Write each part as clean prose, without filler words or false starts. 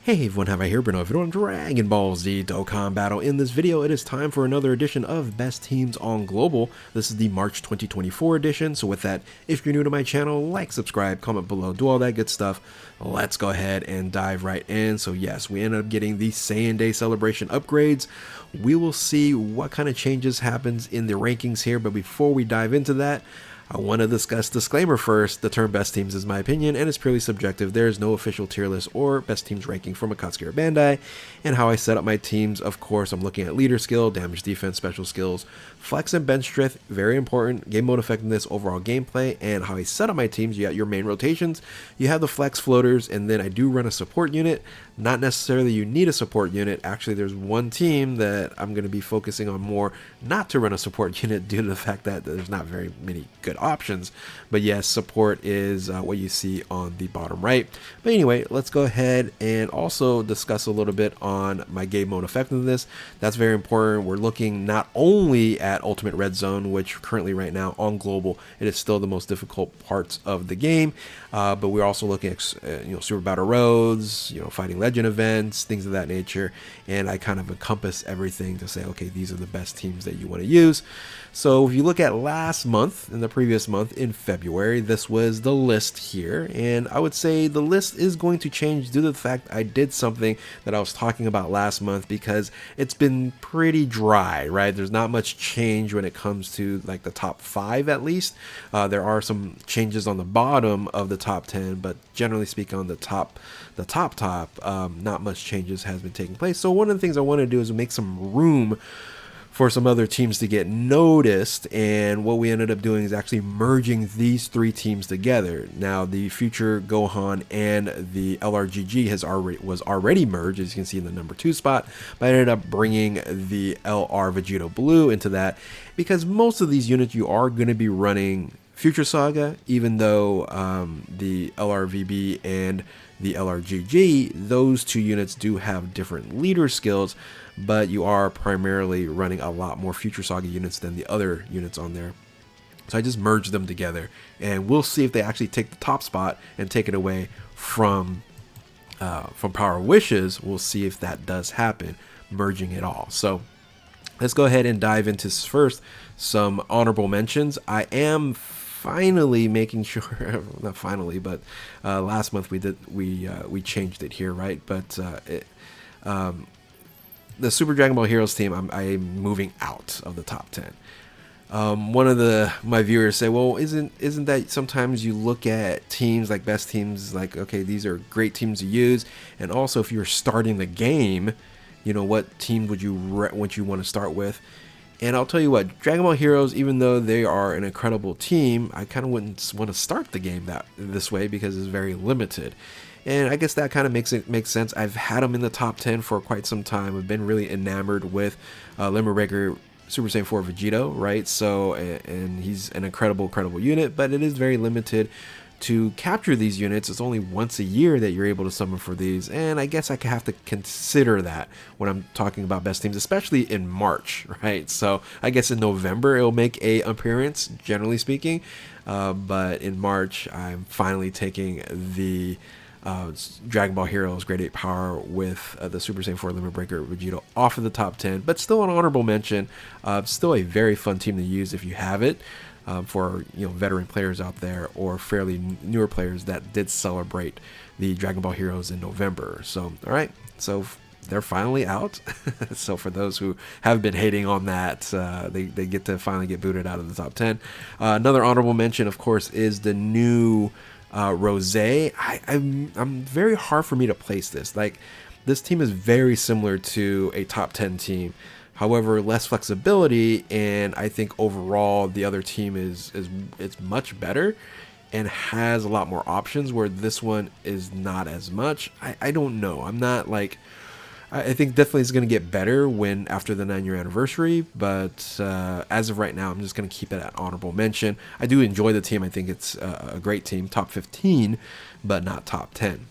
Hey everyone, have I here been over on Dragon Ball Z Dokkan Battle. In this video, it is time for another edition of Best Teams on Global. This is the March 2024 edition, so with that, if you're new to my channel, like, subscribe, comment below, do all that good stuff. Let's go ahead and dive right in. So yes, we ended up getting the Saiyan Day Celebration upgrades. We will see what kind of changes happens in the rankings here, but before we dive into that, I want to discuss disclaimer first. The term best teams is my opinion and it's purely subjective. There is no official tier list or best teams ranking from Akatsuki or Bandai. And how I set up my teams, of course, I'm looking at leader skill, damage defense, special skills, flex and bench strength, very important, game mode effectiveness, overall gameplay, and how I set up my teams. You got your main rotations, you have the flex floaters, and then I do run a support unit. Not necessarily you need a support unit. Actually, there's one team that I'm going to be focusing on more not to run a support unit due to the fact that there's not very many good options. But yes, support is what you see on the bottom right. But anyway, let's go ahead and also discuss a little bit on my game mode effectiveness. That's very important. We're looking not only at Ultimate Red Zone, which currently right now on global, it is still the most difficult parts of the game. But we're also looking at Super Battle Roads, fighting legend events, things of that nature, and I kind of encompass everything to say, okay, these are the best teams that you want to use. So if you look at last month, in the previous month in February, this was the list here, and I would say the list is going to change due to the fact I did something that I was talking about last month, because it's been pretty dry, right? There's not much change when it comes to like the top 5 at least. There are some changes on the bottom of the top 10, but generally speaking on the top, not much changes has been taking place. So one of the things I want to do is make some room for some other teams to get noticed, and what we ended up doing is actually merging these 3 teams together. Now the future Gohan and the LRGG was already merged, as you can see in the number 2 spot, but I ended up bringing the LR Vegito Blue into that because most of these units you are going to be running Future Saga, even though the LRVB and the LRGG, those 2 units do have different leader skills, but you are primarily running a lot more Future Saga units than the other units on there. So I just merged them together, and we'll see if they actually take the top spot and take it away from Power Wishes. We'll see if that does happen, merging it all. So let's go ahead and dive into first some honorable mentions. I am finally making sure, not finally, but last month we changed it here, right? But the Super Dragon Ball Heroes team, I'm moving out of the top 10. One of my viewers say, well, isn't that sometimes you look at teams like best teams, like, okay, these are great teams to use, and also if you're starting the game, what team would you want to start with? And I'll tell you what, Dragon Ball Heroes, even though they are an incredible team, I kind of wouldn't want to start the game this way because it's very limited. And I guess that kind of makes sense. I've had them in the top 10 for quite some time. I've been really enamored with Limit Breaker Super Saiyan 4 Vegito, right? So, and he's an incredible unit, but it is very limited to capture these units. It's only once a year that you're able to summon for these, and I guess I have to consider that when I'm talking about best teams, especially in March, right? So I guess in November it'll make a appearance, generally speaking, but in March I'm finally taking the Dragon Ball Heroes Grade 8 Power with the Super Saiyan 4 Limit Breaker Vegito off of the top 10, but still an honorable mention. Still a very fun team to use if you have it. For veteran players out there or fairly newer players that did celebrate the Dragon Ball Heroes in November. So all right, so they're finally out. So for those who have been hating on that, they get to finally get booted out of the top 10. Another honorable mention, of course, is the new Rose. I'm very hard for me to place this. Like, this team is very similar to a top 10 team. However, less flexibility, and I think overall the other team it's much better and has a lot more options, where this one is not as much. I don't know. I'm not like, I think definitely it's going to get better after the 9-year anniversary, but as of right now, I'm just going to keep it at honorable mention. I do enjoy the team. I think it's a great team, top 15, but not top 10.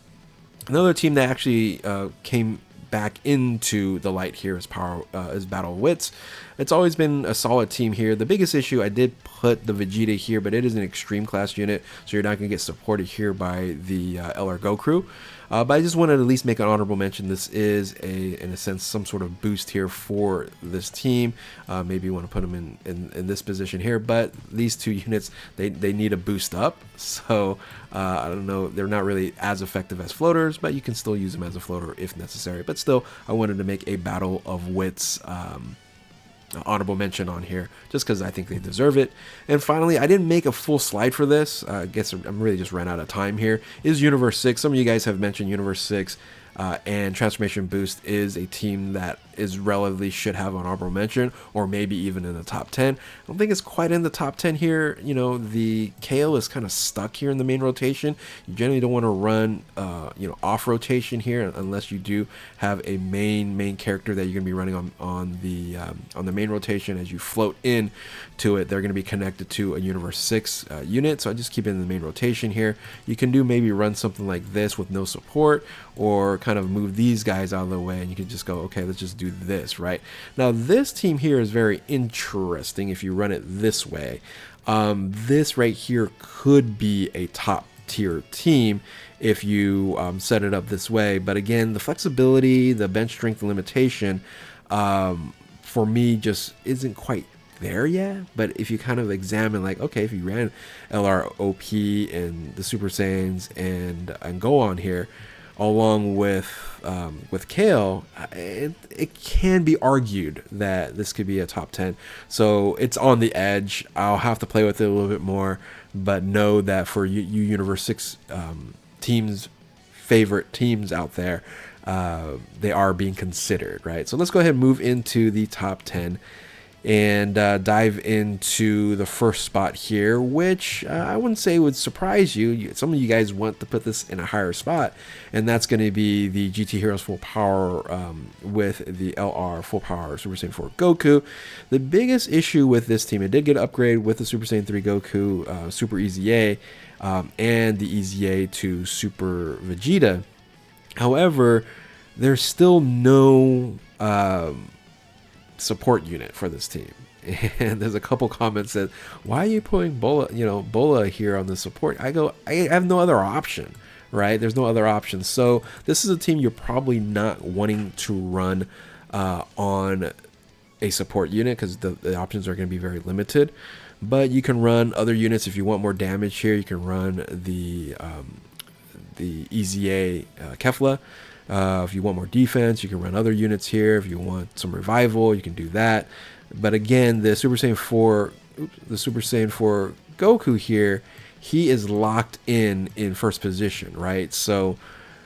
Another team that actually came back into the light here is Battle of Wits. It's always been a solid team here. The biggest issue, I did put the Vegeta here, but it is an extreme class unit, so you're not going to get supported here by the LR Goku. But I just wanted to at least make an honorable mention. This is in a sense, some sort of boost here for this team. Maybe you want to put them in this position here, but these two units, they need a boost up. So I don't know, they're not really as effective as floaters, but you can still use them as a floater if necessary. But still, I wanted to make a Battle of Wits honorable mention on here just because I think they deserve it. And finally, I didn't make a full slide for this. I guess I'm really just ran out of time here. Is Universe 6. Some of you guys have mentioned Universe 6 and Transformation Boost is a team that is relatively should have an honorable mention, or maybe even in the top 10. I don't think it's quite in the top 10 here. You know, the Kale is kind of stuck here in the main rotation. You generally don't want to run off rotation here unless you do have a main character that you're going to be running on the main rotation. As you float in to it, they're going to be connected to a Universe 6 unit, so I just keep it in the main rotation here. You can do maybe run something like this with no support, or kind of move these guys out of the way, and you can just go, okay, let's just do this. Right now, this team here is very interesting if you run it this way. This right here could be a top tier team if you set it up this way, but again, the flexibility, the bench strength limitation for me just isn't quite there yet. But if you kind of examine, like, okay, if you ran LROP and the Super Saiyans and go on here along with Kale, it can be argued that this could be a top 10. So it's on the edge. I'll have to play with it a little bit more, but know that for you Universe 6 teams, favorite teams out there, they are being considered, right? So let's go ahead and move into the top 10 and dive into the first spot here, which I wouldn't say would surprise you. Some of you guys want to put this in a higher spot, and that's going to be the GT Heroes Full Power with the LR Full Power Super Saiyan 4 Goku. The biggest issue with this team, it did get upgraded with the Super Saiyan 3 Goku, Super EZA, and the EZA to Super Vegeta. However, there's still no support unit for this team, and there's a couple comments that, why are you putting Bola here on the support? I have no other option, right? There's no other option. So this is a team you're probably not wanting to run on a support unit, because the options are going to be very limited. But you can run other units if you want more damage here. You can run the EZA Kefla. If you want more defense, you can run other units here. If you want some revival, you can do that. But again, the Super Saiyan 4 Goku here, he is locked in first position, right? So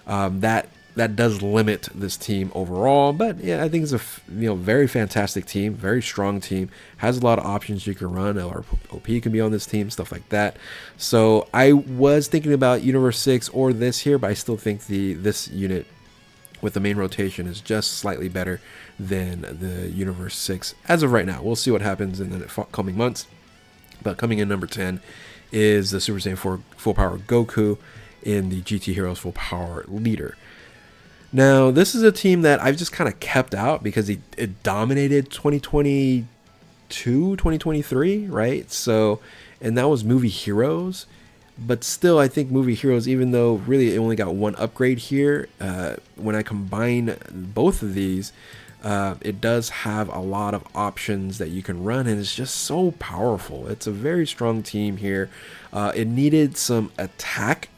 that does limit this team overall. But yeah, I think it's a very fantastic team, very strong team, has a lot of options you can run. LROP can be on this team, stuff like that. So I was thinking about Universe 6 or this here, but I still think this unit with the main rotation is just slightly better than the Universe 6 as of right now. We'll see what happens in the coming months. But coming in number 10 is the Super Saiyan 4 Full Power Goku in the GT Heroes Full Power Leader. Now, this is a team that I've just kind of kept out because it dominated 2022, 2023, right? So, and that was Movie Heroes. But still, I think Movie Heroes, even though really it only got one upgrade here, when I combine both of these, it does have a lot of options that you can run, and it's just so powerful. It's a very strong team here. It needed some attack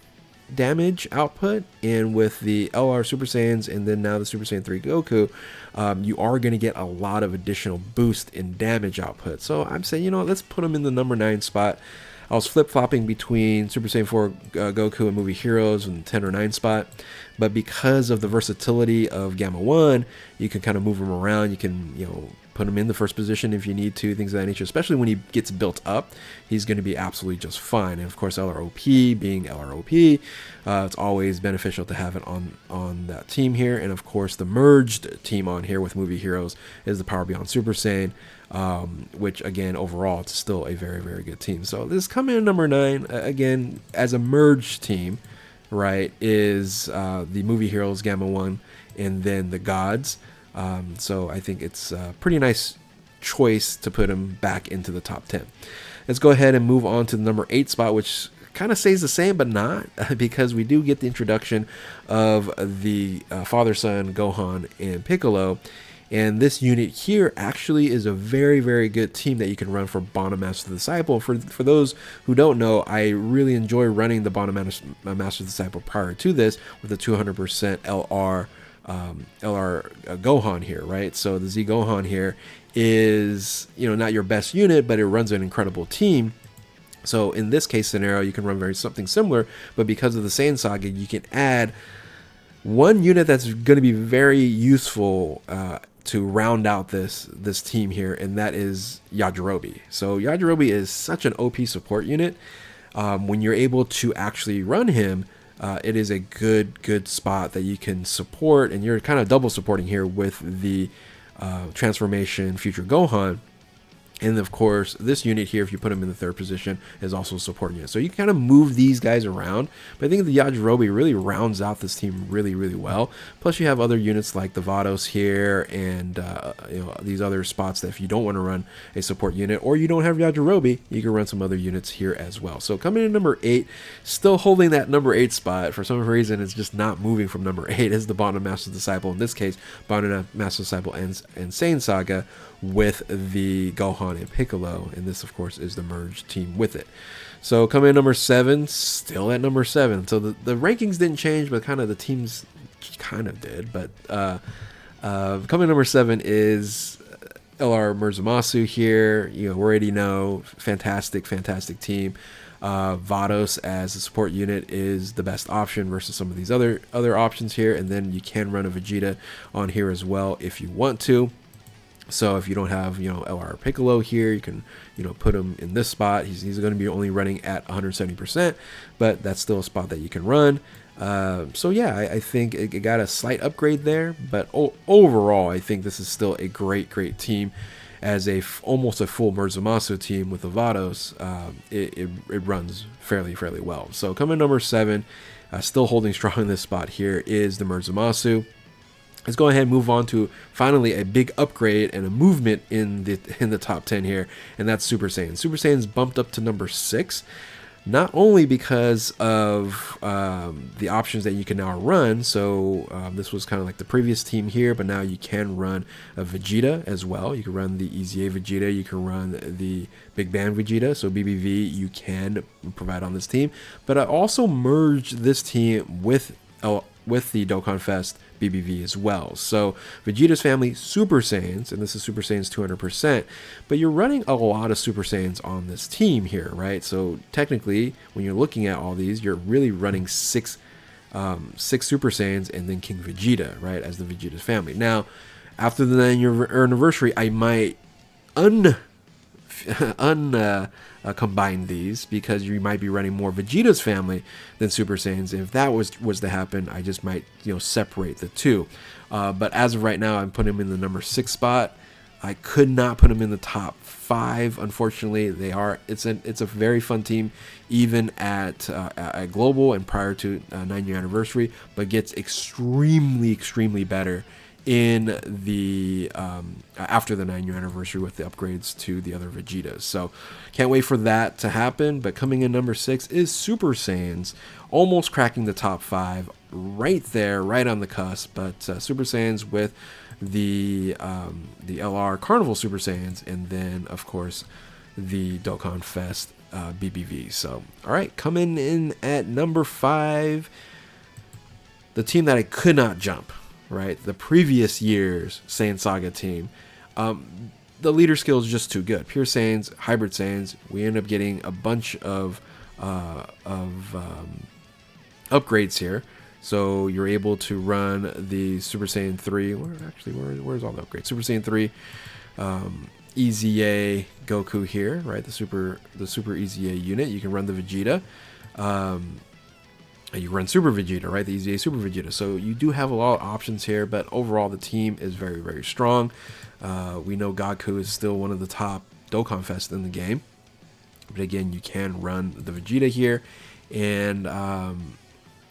damage output, and with the LR Super Saiyans and then now the Super Saiyan 3 Goku, you are going to get a lot of additional boost in damage output. So I'm saying, let's put them in the number 9 spot. I was flip-flopping between Super Saiyan 4 Goku and Movie Heroes in the 10 or 9 spot, but because of the versatility of Gamma 1, you can kind of move him around. You can, put him in the first position if you need to, things of that nature. Especially when he gets built up, he's going to be absolutely just fine. And of course, LROP being LROP, it's always beneficial to have it on that team here. And of course, the merged team on here with Movie Heroes is the Power Beyond Super Saiyan, which again, overall, it's still a very, very good team. So this coming in number 9, again, as a merged team, right, is the Movie Heroes Gamma 1 and then the Gods. So I think it's a pretty nice choice to put him back into the top 10. Let's go ahead and move on to the number 8 spot, which kind of stays the same, but not, because we do get the introduction of the father-son Gohan and Piccolo. And this unit here actually is a very, very good team that you can run for Bond Master Disciple. For those who don't know, I really enjoy running the Bond Master Disciple prior to this with the 200% LR Gohan here, right? So the Z Gohan here is, you know, not your best unit, but it runs an incredible team. So in this case scenario, you can run something similar, but because of the Saiyan Saga, you can add one unit that's going to be very useful to round out this team here, and that is Yajirobe. So Yajirobe is such an OP support unit. When you're able to actually run him, it is a good spot that you can support, and you're kind of double supporting here with the transformation future Gohan. And of course, this unit here, if you put him in the third position, is also a support unit. So you can kind of move these guys around. But I think the Yajirobe really rounds out this team really, really well. Plus, you have other units like the Vados here, and you know, these other spots that if you don't want to run a support unit, or you don't have Yajirobe, you can run some other units here as well. So coming in number 8, still holding that number 8 spot. For some reason, it's just not moving from number 8. Is the Bond Master Disciple. In this case, Bond Master Disciple and Saiyan Saga with the Gohan and Piccolo, and this of course is the merged team with it. So coming in number 7, still at number 7. So the rankings didn't change, but kind of the teams kind of did. But coming in number 7 is LR Murzumasu here. You know, we already know, fantastic team. Vados as a support unit is the best option versus some of these other options here, and then you can run a Vegeta on here as well if you want to. So if you don't have, you know, LR Piccolo here, you can, you know, put him in this spot. He's going to be only running at 170%, but that's still a spot that you can run. So yeah, I think it got a slight upgrade there, but overall, I think this is still a great team. As almost a full Murzumasu team with the Vados, it runs fairly well. So coming number 7, still holding strong in this spot here, is the Murzumasu. Let's go ahead and move on to finally a big upgrade and a movement in the top 10 here, and that's Super Saiyan. Super Saiyan's bumped up to number 6, not only because of the options that you can now run. So this was kind of like the previous team here, but now you can run a Vegeta as well. You can run the EZA Vegeta, you can run the Big Bang Vegeta, so BBV you can provide on this team. But I also merged this team with the Dokkan Fest BBV as well. So Vegeta's family Super Saiyans, and this is Super Saiyans 200%, but you're running a lot of Super Saiyans on this team here, right? So technically, when you're looking at all these, you're really running six Super Saiyans and then King Vegeta, right, as the Vegeta's family. Now, after the 9-year anniversary, I might combine these, because you might be running more Vegeta's family than Super Saiyans. And if that was to happen, I just might, you know, separate the two. But as of right now, I'm putting him in the number 6 spot. I could not put him in the top 5, unfortunately. It's a very fun team, even at Global and prior to 9-year anniversary, but gets extremely better in the after the 9-year anniversary with the upgrades to the other Vegetas. So can't wait for that to happen. But coming in number 6 is Super Saiyans, almost cracking the top 5, right there, right on the cusp. But Super Saiyans with the LR Carnival Super Saiyans, and then of course the Dokkan Fest BBV. So all right, coming in at number 5, the team that I could not jump. Right, the previous year's Saiyan Saga team, the leader skill is just too good. Pure Saiyans, Hybrid Saiyans, we end up getting a bunch of upgrades here. So you're able to run the Super Saiyan 3. Where's all the upgrades? Super Saiyan 3, EZA Goku here, right? The Super EZA unit. You can run the Vegeta. You run Super Vegeta, right? The EZA Super Vegeta. So you do have a lot of options here, but overall the team is very strong. We know Goku is still one of the top Dokkan Fest in the game. But again, you can run the Vegeta here. And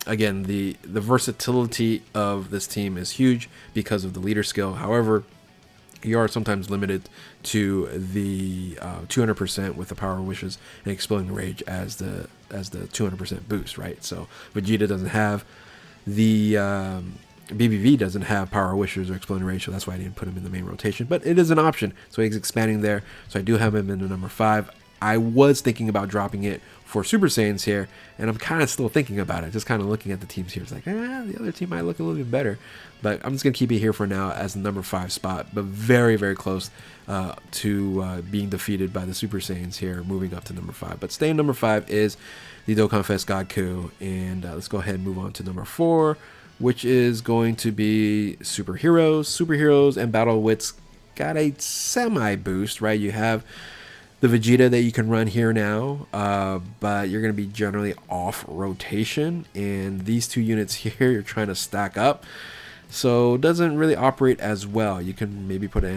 again, the versatility of this team is huge because of the leader skill. However, you are sometimes limited to the 200% with the power wishes and exploding rage as the 200% boost, right? So Vegeta doesn't have the BBV doesn't have power wishes or exploding rage, so that's why I didn't put him in the main rotation, but it is an option, so he's expanding there. So I do have him in the number 5. I was thinking about dropping it for Super Saiyans here, and I'm kind of still thinking about it, just kind of looking at the teams here. It's like, the other team might look a little bit better, but I'm just going to keep it here for now as the number 5 spot, but very, very close to being defeated by the Super Saiyans here, moving up to number 5. But staying number 5 is the Dokkan Fest God Coup, and let's go ahead and move on to number 4, which is going to be Superheroes. Superheroes and Battle Wits got a semi-boost, right? You have the Vegeta that you can run here now, but you're going to be generally off rotation, and these two units here you're trying to stack up, so it doesn't really operate as well. You can maybe put an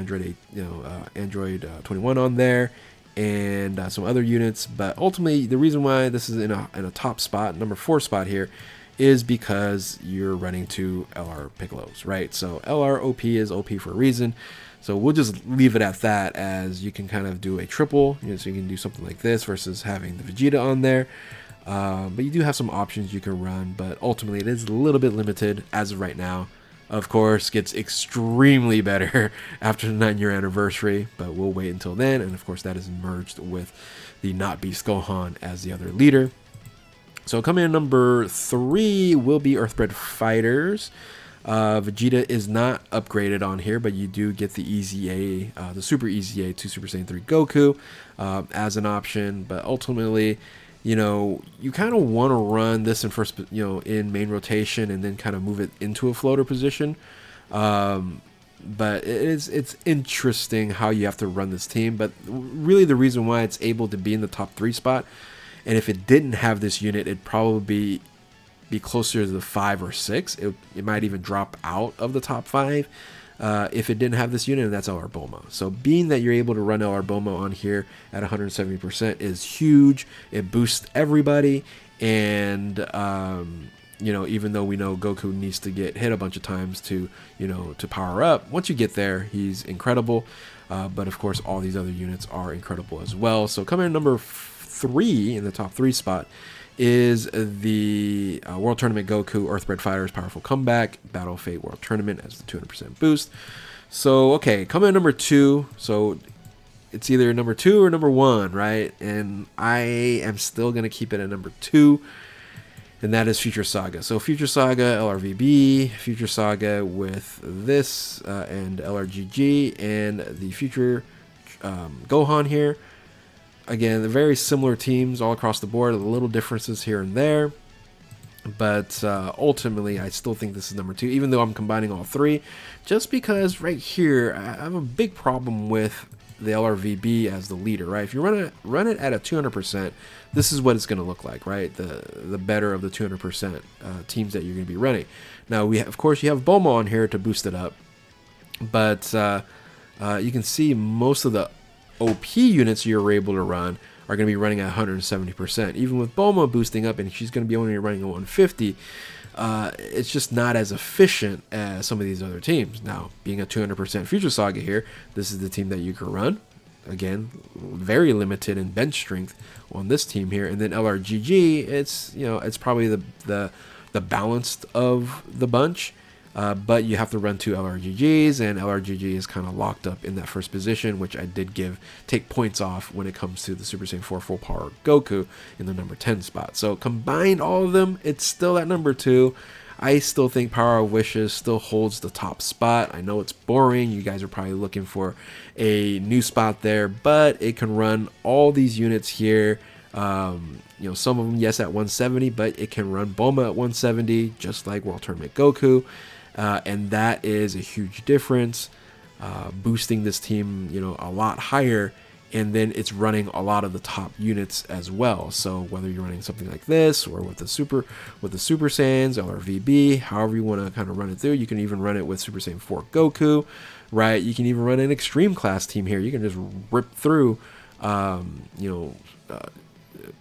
Android 21 on there and some other units, but ultimately the reason why this is in a top spot, number 4 spot here, is because you're running 2 LR Piccolos, right? So LR OP is OP for a reason. So we'll just leave it at that, as you can kind of do a triple, so you can do something like this versus having the Vegeta on there. But you do have some options you can run, but ultimately it is a little bit limited as of right now. Of course, gets extremely better after the 9-year anniversary, but we'll wait until then. And of course, that is merged with the Not Beast Gohan as the other leader. So coming in number 3 will be Earthbred Fighters. Vegeta is not upgraded on here, but you do get the Easy A, the Super Easy A to Super Saiyan 3 Goku as an option. But ultimately, you kind of want to run this in first, in main rotation, and then kind of move it into a floater position. But it's interesting how you have to run this team. But really, the reason why it's able to be in the top 3 spot, and if it didn't have this unit, it'd probably be closer to the 5 or 6. It might even drop out of the top 5 if it didn't have this unit, and that's LR Bulma. So being that you're able to run LR Bulma on here at 170% is huge. It boosts everybody, and even though we know Goku needs to get hit a bunch of times to power up, once you get there, he's incredible. But of course, all these other units are incredible as well. So coming in number 3 in the top 3 spot is the World Tournament Goku Earthbred Fighters Powerful Comeback Battle Fate World Tournament as the 200% boost. So, okay, coming in number 2. So, it's either number 2 or number 1, right? And I am still going to keep it at number 2, and that is Future Saga. So, Future Saga, LRVB, Future Saga with this, and LRGG, and the Future Gohan here. Again, they're very similar teams all across the board, little differences here and there. But ultimately, I still think this is number 2, even though I'm combining all 3. Just because right here, I have a big problem with the LRVB as the leader, right? If you run it at a 200%, this is what it's going to look like, right? The better of the 200% teams that you're going to be running. Now, of course, you have Bulma on here to boost it up. But you can see most of the OP units you're able to run are going to be running at 170%. Even with Bulma boosting up, and she's going to be only running at 150, it's just not as efficient as some of these other teams. Now, being a 200% Future Saga here, this is the team that you can run. Again, very limited in bench strength on this team here. And then LRGG, it's probably the balanced of the bunch. But you have to run 2 LRGGs, and LRGG is kind of locked up in that first position, which I did take points off when it comes to the Super Saiyan 4 full power Goku in the number 10 spot. So combined all of them, it's still at number 2. I still think Power of Wishes still holds the top spot. I know it's boring. You guys are probably looking for a new spot there, but it can run all these units here. Some of them, yes, at 170, but it can run Bulma at 170, just like World Tournament Goku. And that is a huge difference, boosting this team, a lot higher, and then it's running a lot of the top units as well. So whether you're running something like this or with the Super Saiyans or VB, however you want to kind of run it through, you can even run it with Super Saiyan 4 Goku, right? You can even run an extreme class team here. You can just rip through,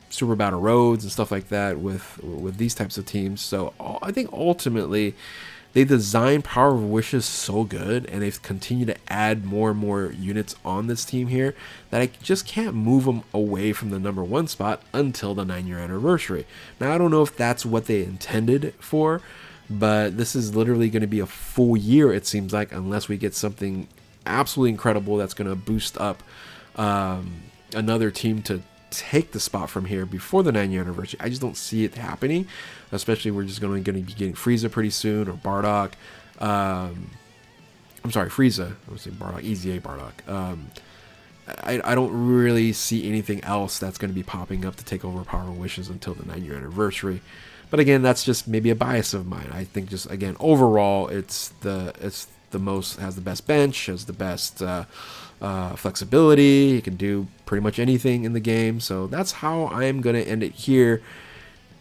Super Battle Roads and stuff like that with these types of teams. So I think ultimately, they designed Power of Wishes so good, and they've continued to add more and more units on this team here, that I just can't move them away from the number 1 spot until the 9-year anniversary. Now, I don't know if that's what they intended for, but this is literally going to be a full year, it seems like, unless we get something absolutely incredible that's going to boost up another team to take the spot from here before the 9-year anniversary. I just don't see it happening, especially we're just going to be getting Frieza pretty soon, or Bardock. I'm sorry, Frieza. I was saying Bardock, EZA Bardock. I don't really see anything else that's going to be popping up to take over Power of Wishes until the 9-year anniversary. But again, that's just maybe a bias of mine. I think just, again, overall, it's the most, has the best bench, has the best flexibility. It can do pretty much anything in the game. So that's how I'm going to end it here.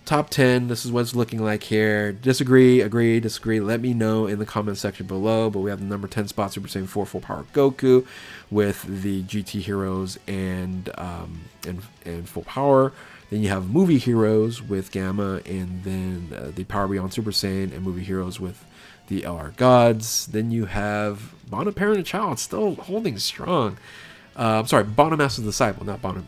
Top 10, this is what it's looking like here. Disagree, agree, disagree, let me know in the comment section below. But we have the number 10 spot, Super Saiyan 4 Full Power Goku with the GT Heroes and Full Power. Then you have Movie Heroes with Gamma, and then the Power Beyond Super Saiyan and Movie Heroes with the LR Gods. Then you have Bottom Parent and Child still holding strong. I'm sorry, Bottom Master Disciple, not Bottom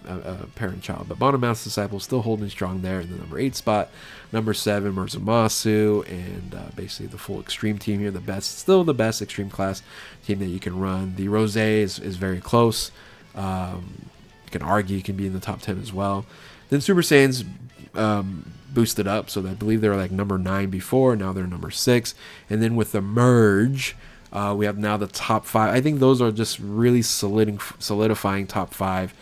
Parent Child, but Bottom Master Disciple still holding strong there in the number 8 spot. Number 7, Murzumasu, and basically the full Extreme team here, still the best Extreme class team that you can run. The Rose is very close. You can argue it can be in the top 10 as well. Then Super Saiyans boosted up, so I believe they were like number 9 before, now they're number 6. And then with the merge, we have now the top 5. I think those are just really solidifying top 5,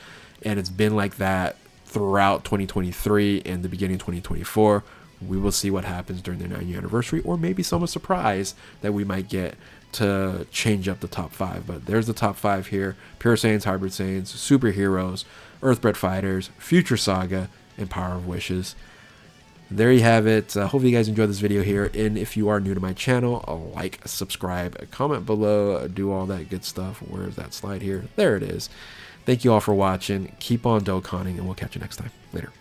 and it's been like that throughout 2023 and the beginning of 2024. We will see what happens during the 9-year anniversary, or maybe some surprise that we might get to change up the top 5. But there's the top 5 here: Pure Saiyans, Hybrid Saiyans, Superheroes, Earthbred Fighters, Future Saga, and Power of Wishes. There you have it. Hopefully you guys enjoyed this video here, and if you are new to my channel, like, subscribe, comment below, do all that good stuff. Where's that slide here? There it is. Thank you all for watching. Keep on Dokkaning, and we'll catch you next time. Later.